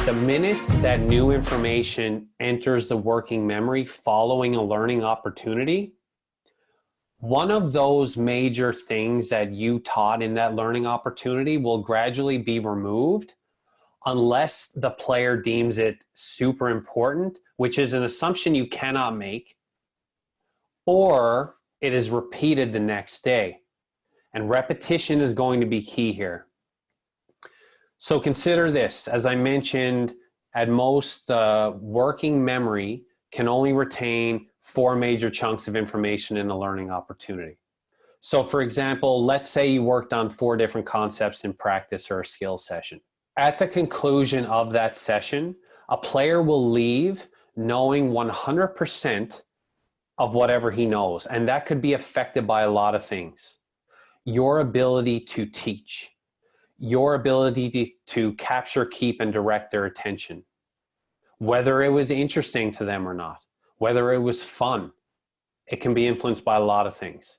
The minute that new information enters the working memory following a learning opportunity, one of those major things that you taught in that learning opportunity will gradually be removed unless the player deems it super important, which is an assumption you cannot make, or it is repeated the next day. And repetition is going to be key here. So consider this, as I mentioned, at most, working memory can only retain 4 major chunks of information in a learning opportunity. So for example, let's say you worked on 4 different concepts in practice or a skill session. At the conclusion of that session, a player will leave knowing 100% of whatever he knows, and that could be affected by a lot of things. Your ability to teach, your ability to capture, keep, and direct their attention, whether it was interesting to them or not, whether it was fun. It can be influenced by a lot of things.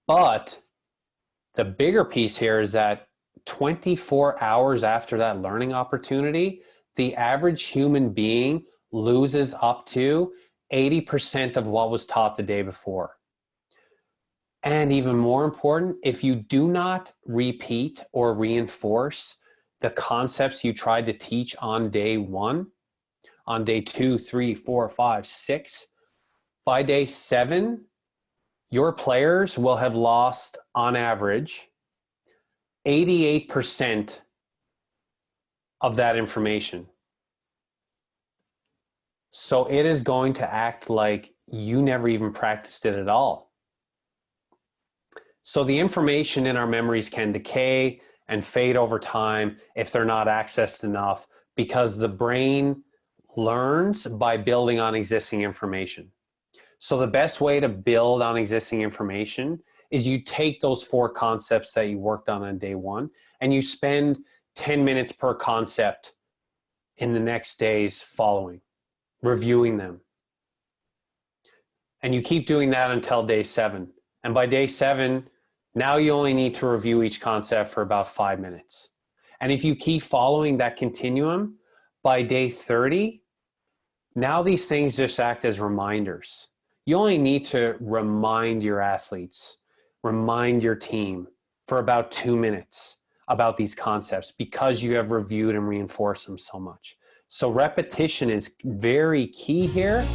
But the bigger piece here is that 24 hours after that learning opportunity, the average human being loses up to 80% of what was taught the day before. And even more important, if you do not repeat or reinforce the concepts you tried to teach on day 1, on day 2, 3, 4, 5, 6, by day 7, your players will have lost, on average, 88% of that information. So it is going to act like you never even practiced it at all. So the information in our memories can decay and fade over time if they're not accessed enough, because the brain learns by building on existing information. So the best way to build on existing information is you take those 4 concepts that you worked on day 1 and you spend 10 minutes per concept in the next days following, reviewing them. And you keep doing that until day 7. And by day 7, now you only need to review each concept for about 5 minutes. And if you keep following that continuum, by day 30, now these things just act as reminders. You only need to remind your athletes, remind your team for about 2 minutes about these concepts because you have reviewed and reinforced them so much. So repetition is very key here.